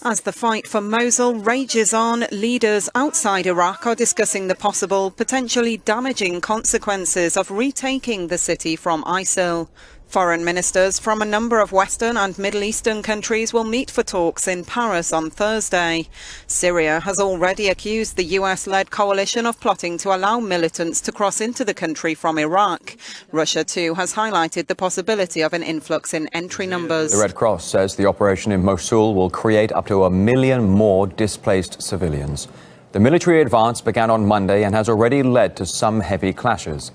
As the fight for Mosul rages on, leaders outside Iraq are discussing the possible, potentially damaging consequences of retaking the city from ISIL. Foreign ministers from a number of Western and Middle Eastern countries will meet for talks in Paris on Thursday. Syria has already accused the US-led coalition of plotting to allow militants to cross into the country from Iraq. Russia, too, has highlighted the possibility of an influx in entry numbers. The Red Cross says the operation in Mosul will create up to 1 million more displaced civilians. The military advance began on Monday and has already led to some heavy clashes.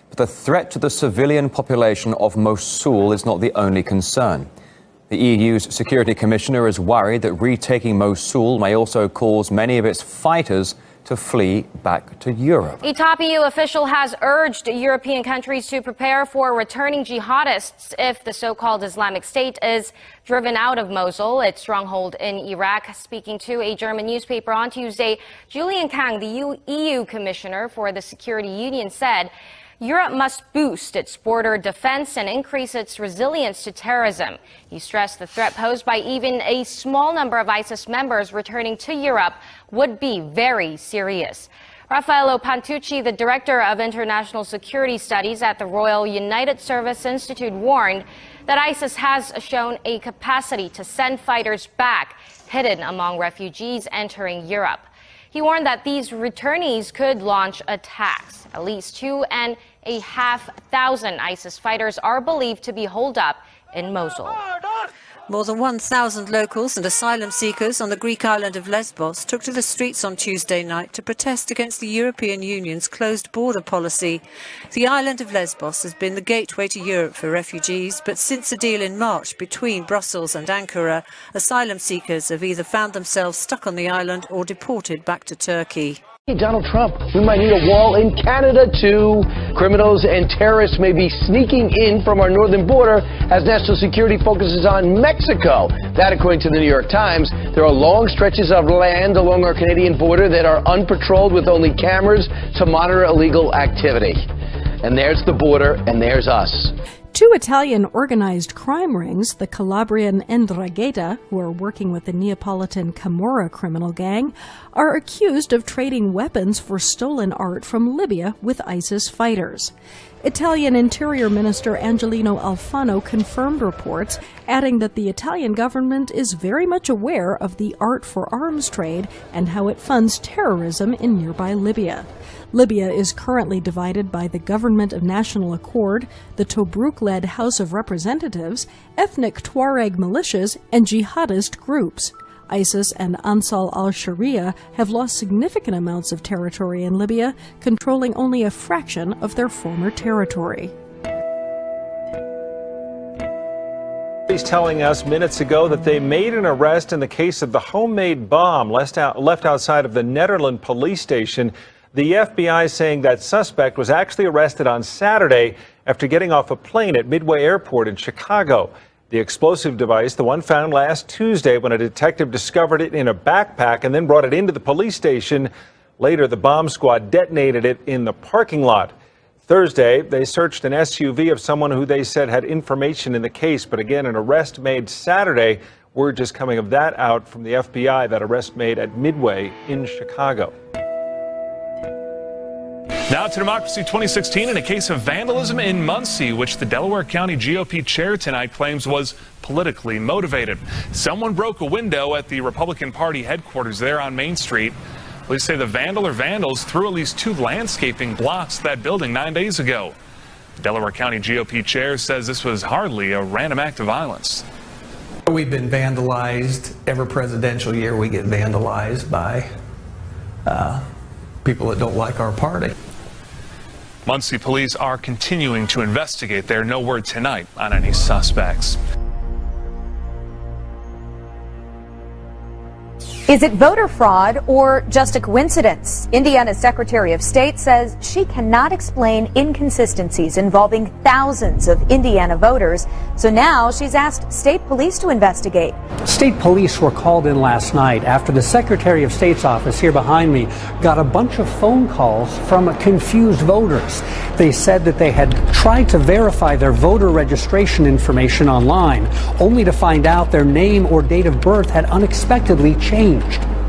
But the threat to the civilian population of Mosul is not the only concern. The EU's Security Commissioner is worried that retaking Mosul may also cause many of its fighters to flee back to Europe. A top EU official has urged European countries to prepare for returning jihadists if the so-called Islamic State is driven out of Mosul, its stronghold in Iraq. Speaking to a German newspaper on Tuesday, Julian King, the EU Commissioner for the Security Union, said Europe must boost its border defense and increase its resilience to terrorism. He stressed the threat posed by even a small number of ISIS members returning to Europe would be very serious. Raffaello Pantucci, the director of international security studies at the Royal United Service Institute, warned that ISIS has shown a capacity to send fighters back, hidden among refugees entering Europe. He warned that these returnees could launch attacks. At least 2,500 ISIS fighters are believed to be holed up in Mosul. More than 1,000 locals and asylum seekers on the Greek island of Lesbos took to the streets on Tuesday night to protest against the European Union's closed border policy. The island of Lesbos has been the gateway to Europe for refugees, but since a deal in March between Brussels and Ankara, asylum seekers have either found themselves stuck on the island or deported back to Turkey. Hey, Donald Trump, we might need a wall in Canada, too. Criminals and terrorists may be sneaking in from our northern border as national security focuses on Mexico. That, according to the New York Times, there are long stretches of land along our Canadian border that are unpatrolled with only cameras to monitor illegal activity. And there's the border, and there's us. Two Italian organized crime rings, the Calabrian 'Ndrangheta, who are working with the Neapolitan Camorra criminal gang, are accused of trading weapons for stolen art from Libya with ISIS fighters. Italian Interior Minister Angelino Alfano confirmed reports, adding that the Italian government is very much aware of the art for arms trade and how it funds terrorism in nearby Libya. Libya is currently divided by the Government of National Accord, the Tobruk-led House of Representatives, ethnic Tuareg militias, and jihadist groups. ISIS and Ansar al-Sharia have lost significant amounts of territory in Libya, controlling only a fraction of their former territory. He's telling us minutes ago that they made an arrest in the case of the homemade bomb left outside of the Netherlands police station. The FBI saying that suspect was actually arrested on Saturday after getting off a plane at Midway Airport in Chicago. The explosive device, the one found last Tuesday when a detective discovered it in a backpack and then brought it into the police station. Later, the bomb squad detonated it in the parking lot. Thursday, they searched an SUV of someone who they said had information in the case. But again, an arrest made Saturday. Word just coming of that out from the FBI, that arrest made at Midway in Chicago. Now to Democracy 2016 in a case of vandalism in Muncie, which the Delaware County GOP chair tonight claims was politically motivated. Someone broke a window at the Republican Party headquarters there on Main Street. Police say the vandals threw at least 2 landscaping blocks to that building 9 days ago. The Delaware County GOP chair says this was hardly a random act of violence. We've been vandalized. Every presidential year we get vandalized by people that don't like our party. Muncie police are continuing to investigate. There no word tonight on any suspects. Is it voter fraud or just a coincidence? Indiana's Secretary of State says she cannot explain inconsistencies involving thousands of Indiana voters. So now she's asked state police to investigate. State police were called in last night after the Secretary of State's office here behind me got a bunch of phone calls from confused voters. They said that they had tried to verify their voter registration information online, only to find out their name or date of birth had unexpectedly changed.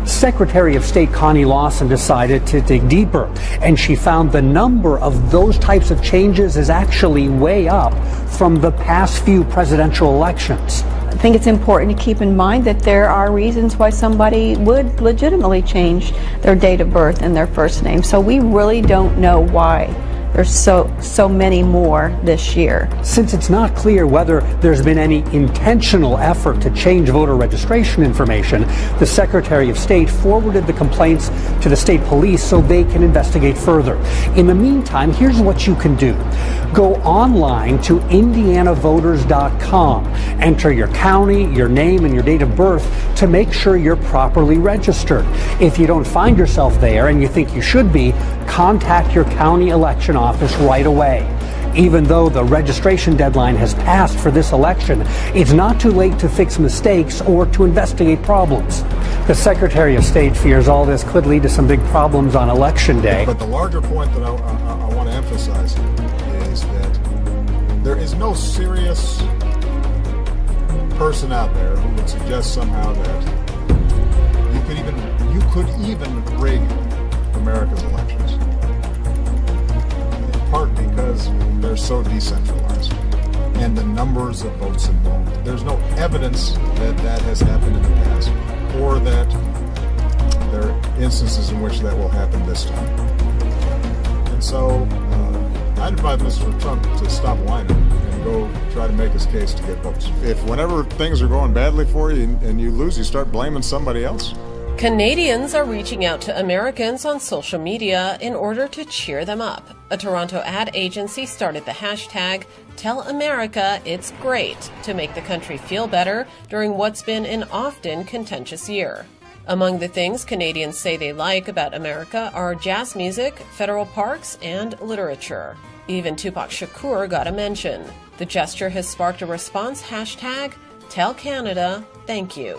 Secretary of State Connie Lawson decided to dig deeper, and she found the number of those types of changes is actually way up from the past few presidential elections. I think it's important to keep in mind that there are reasons why somebody would legitimately change their date of birth and their first name. So we really don't know why there's so many more this year. Since it's not clear whether there's been any intentional effort to change voter registration information, the Secretary of State forwarded the complaints to the state police so they can investigate further. In the meantime, here's what you can do. Go online to indianavoters.com. Enter your county, your name, and your date of birth to make sure you're properly registered. If you don't find yourself there and you think you should be, contact your county election office right away. Even though the registration deadline has passed for this election, it's not too late to fix mistakes or to investigate problems. The Secretary of State fears all this could lead to some big problems on Election Day. But the larger point that I want to emphasize is that there is no serious person out there who would suggest somehow that you could even rig America's elections. In part because they're so decentralized and the numbers of votes involved. There's no evidence that that has happened in the past or that there are instances in which that will happen this time. And so I'd advise Mr. Trump to stop whining and go try to make his case to get votes. If whenever things are going badly for you and you lose, you start blaming somebody else. Canadians are reaching out to Americans on social media in order to cheer them up. A Toronto ad agency started the hashtag Tell America It's Great to make the country feel better during what's been an often contentious year. Among the things Canadians say they like about America are jazz music, federal parks, and literature. Even Tupac Shakur got a mention. The gesture has sparked a response hashtag Tell Canada Thank You.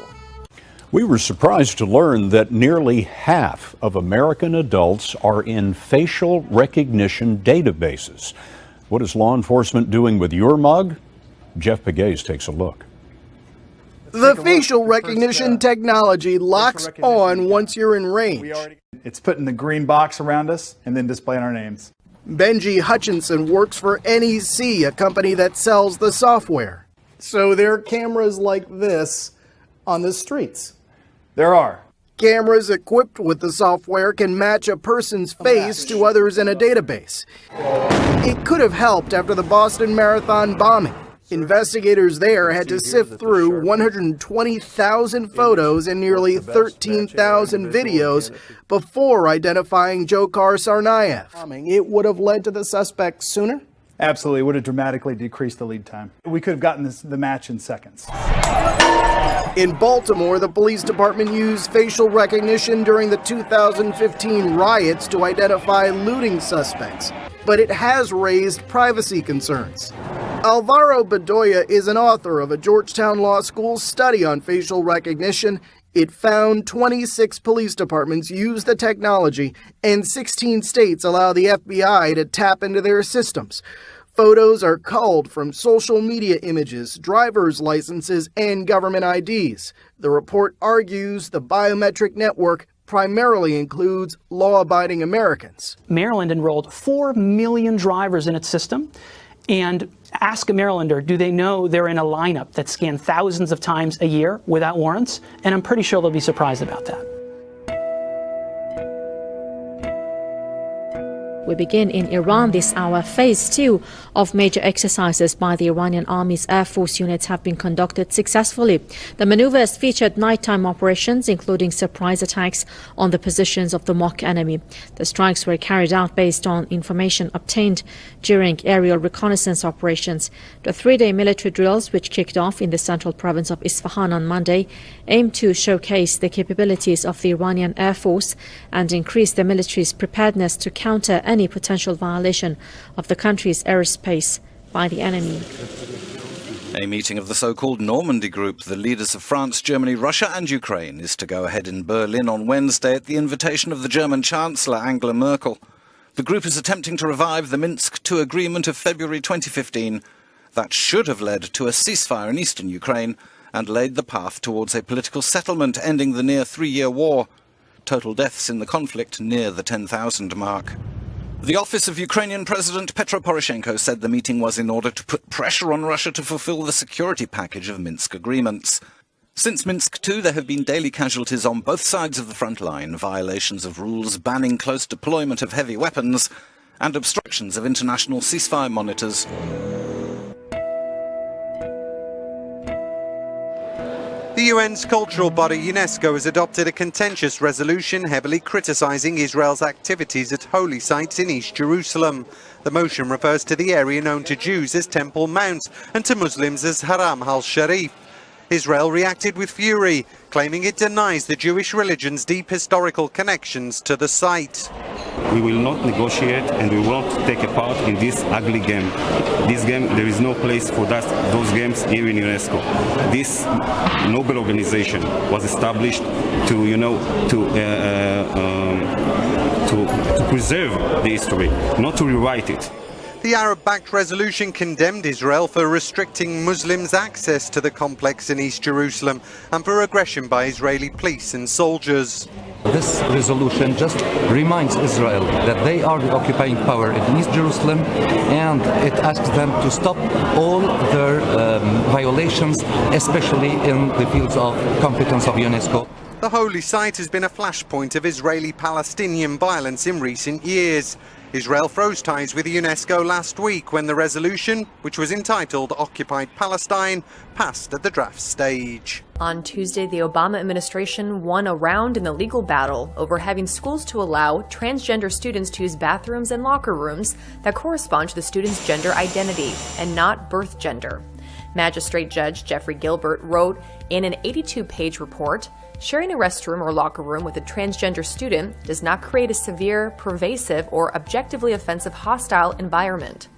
We were surprised to learn that nearly half of American adults are in facial recognition databases. What is law enforcement doing with your mug? Jeff Pegues takes a look. The facial recognition technology locks on once you're in range. It's putting the green box around us and then displaying our names. Benji Hutchinson works for NEC, a company that sells the software. So there are cameras like this on the streets. There are. Cameras equipped with the software can match a person's face to others in a database. It could have helped after the Boston Marathon bombing. Investigators there had to sift through 120,000 photos and nearly 13,000 videos before identifying Dzhokhar Tsarnaev. It would have led to the suspect sooner? Absolutely. It would have dramatically decreased the lead time. We could have gotten the match in seconds. In Baltimore, the police department used facial recognition during the 2015 riots to identify looting suspects, but it has raised privacy concerns. Alvaro Bedoya is an author of a Georgetown Law School study on facial recognition. It found 26 police departments use the technology, and 16 states allow the FBI to tap into their systems. Photos are culled from social media images, driver's licenses, and government IDs. The report argues the biometric network primarily includes law-abiding Americans. Maryland enrolled 4 million drivers in its system. And ask a Marylander, do they know they're in a lineup that's scanned thousands of times a year without warrants? And I'm pretty sure they'll be surprised about that. We begin in Iran this hour. Phase 2 of major exercises by the Iranian Army's Air Force units have been conducted successfully. The maneuvers featured nighttime operations, including surprise attacks on the positions of the mock enemy. The strikes were carried out based on information obtained during aerial reconnaissance operations. The 3-day military drills, which kicked off in the central province of Isfahan on Monday, aim to showcase the capabilities of the Iranian Air Force and increase the military's preparedness to counter any potential violation of the country's airspace by the enemy. A meeting of the so-called Normandy Group, the leaders of France, Germany, Russia and Ukraine, is to go ahead in Berlin on Wednesday at the invitation of the German Chancellor Angela Merkel. The group is attempting to revive the Minsk II agreement of February 2015 that should have led to a ceasefire in eastern Ukraine and laid the path towards a political settlement ending the near 3-year war. Total deaths in the conflict near the 10,000 mark. The office of Ukrainian President Petro Poroshenko said the meeting was in order to put pressure on Russia to fulfill the security package of Minsk agreements. Since Minsk II, there have been daily casualties on both sides of the front line, violations of rules banning close deployment of heavy weapons, and obstructions of international ceasefire monitors. The UN's cultural body UNESCO has adopted a contentious resolution heavily criticising Israel's activities at holy sites in East Jerusalem. The motion refers to the area known to Jews as Temple Mount and to Muslims as Haram al-Sharif. Israel reacted with fury, claiming it denies the Jewish religion's deep historical connections to the site. We will not negotiate and we won't take a part in this ugly game. This game, there is no place for those games here in UNESCO. This noble organization was established to preserve the history, not to rewrite it. The Arab-backed resolution condemned Israel for restricting Muslims' access to the complex in East Jerusalem and for aggression by Israeli police and soldiers. This resolution just reminds Israel that they are the occupying power in East Jerusalem, and it asks them to stop all their violations, especially in the fields of competence of UNESCO. The holy site has been a flashpoint of Israeli-Palestinian violence in recent years. Israel froze ties with UNESCO last week when the resolution, which was entitled Occupied Palestine, passed at the draft stage. On Tuesday, the Obama administration won a round in the legal battle over having schools to allow transgender students to use bathrooms and locker rooms that correspond to the student's gender identity and not birth gender. Magistrate Judge Jeffrey Gilbert wrote in an 82-page report, sharing a restroom or locker room with a transgender student does not create a severe, pervasive, or objectively offensive hostile environment.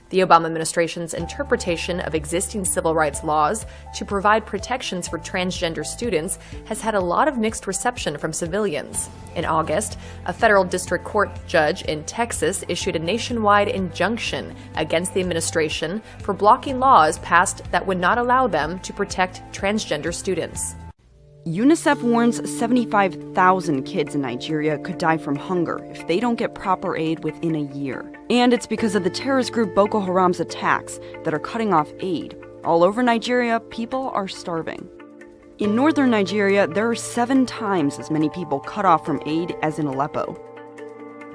The Obama administration's interpretation of existing civil rights laws to provide protections for transgender students has had a lot of mixed reception from civilians. In August, a federal district court judge in Texas issued a nationwide injunction against the administration for blocking laws passed that would not allow them to protect transgender students. UNICEF warns 75,000 kids in Nigeria could die from hunger if they don't get proper aid within a year. And it's because of the terrorist group Boko Haram's attacks that are cutting off aid. All over Nigeria, people are starving. In northern Nigeria, there are 7 times as many people cut off from aid as in Aleppo.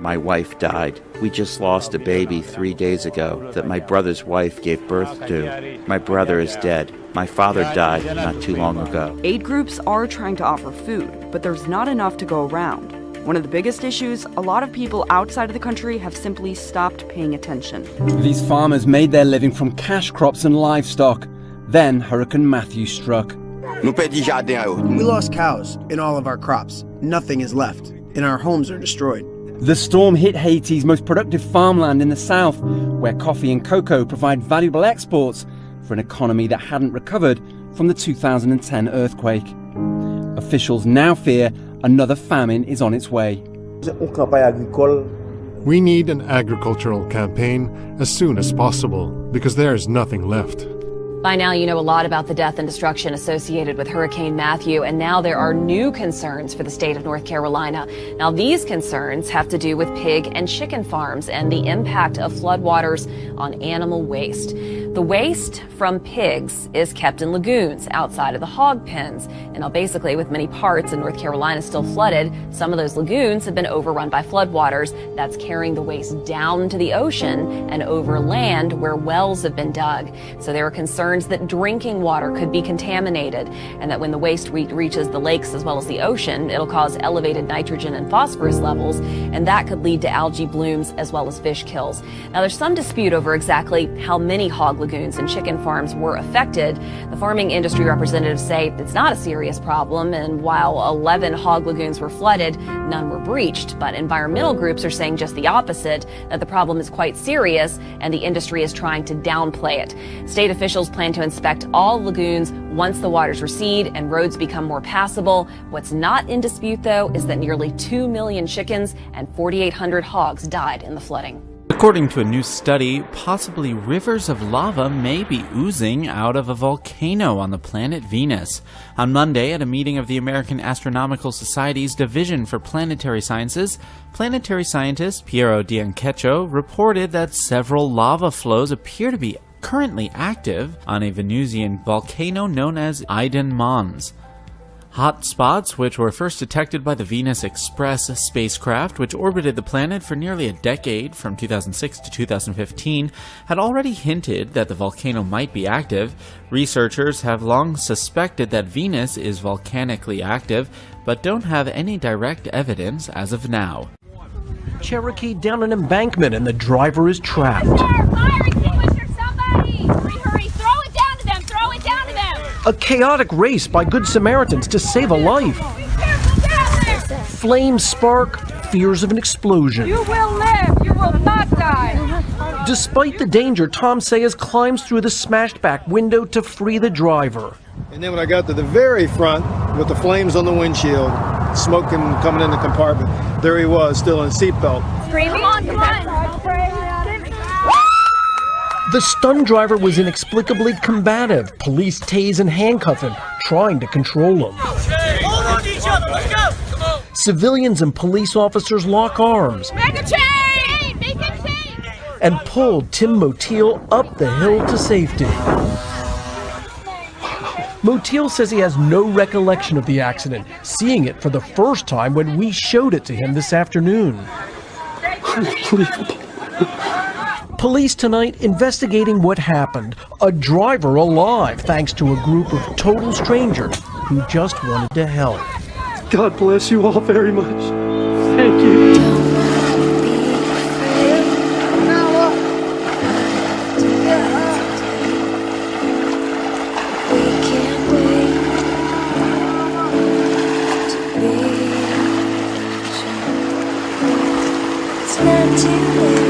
My wife died. We just lost a baby 3 days ago that my brother's wife gave birth to. My brother is dead. My father died not too long ago. Aid groups are trying to offer food, but there's not enough to go around. One of the biggest issues, a lot of people outside of the country have simply stopped paying attention. These farmers made their living from cash crops and livestock. Then Hurricane Matthew struck. We lost cows in all of our crops. Nothing is left, and our homes are destroyed. The storm hit Haiti's most productive farmland in the south, where coffee and cocoa provide valuable exports for an economy that hadn't recovered from the 2010 earthquake. Officials now fear another famine is on its way. We need an agricultural campaign as soon as possible because there is nothing left. By now, you know a lot about the death and destruction associated with Hurricane Matthew, and now there are new concerns for the state of North Carolina. Now, these concerns have to do with pig and chicken farms and the impact of floodwaters on animal waste. The waste from pigs is kept in lagoons outside of the hog pens. And now basically, with many parts of North Carolina still flooded, some of those lagoons have been overrun by floodwaters. That's carrying the waste down to the ocean and over land where wells have been dug. So there are concerns that drinking water could be contaminated and that when the waste reaches the lakes as well as the ocean, it'll cause elevated nitrogen and phosphorus levels, and that could lead to algae blooms as well as fish kills. Now, there's some dispute over exactly how many hog lagoons and chicken farms were affected. The farming industry representatives say it's not a serious problem, and while 11 hog lagoons were flooded, none were breached. But environmental groups are saying just the opposite, that the problem is quite serious and the industry is trying to downplay it. State officials plan to inspect all lagoons once the waters recede and roads become more passable. What's not in dispute, though, is that nearly 2 million chickens and 4,800 hogs died in the flooding. According to a new study, possibly rivers of lava may be oozing out of a volcano on the planet Venus. On Monday, at a meeting of the American Astronomical Society's Division for Planetary Sciences, planetary scientist Piero D'Ancecho reported that several lava flows appear to be currently active on a Venusian volcano known as Iden Mons. Hot spots, which were first detected by the Venus Express spacecraft, which orbited the planet for nearly a decade from 2006 to 2015, had already hinted that the volcano might be active. Researchers have long suspected that Venus is volcanically active, but don't have any direct evidence as of now. Cherokee down an embankment and the driver is trapped. A chaotic race by Good Samaritans to save a life. Flames spark, fears of an explosion. You will live, you will not die. Despite the danger, Tom Sayers climbs through the smashed back window to free the driver. And then when I got to the very front with the flames on the windshield, smoke coming in the compartment, there he was, still in a seatbelt. Screaming? Come on. The stunned driver was inexplicably combative. Police tase and handcuff him, trying to control him. Hold on to each other, let's go! Come on. Civilians and police officers lock arms Make a chain! Make a chain! and pulled Tim Motiel up the hill to safety. Motiel says he has no recollection of the accident, seeing it for the first time when we showed it to him this afternoon. Police tonight investigating what happened. A driver alive thanks to a group of total strangers who just wanted to help. God bless you all very much. Thank you. It's not too late.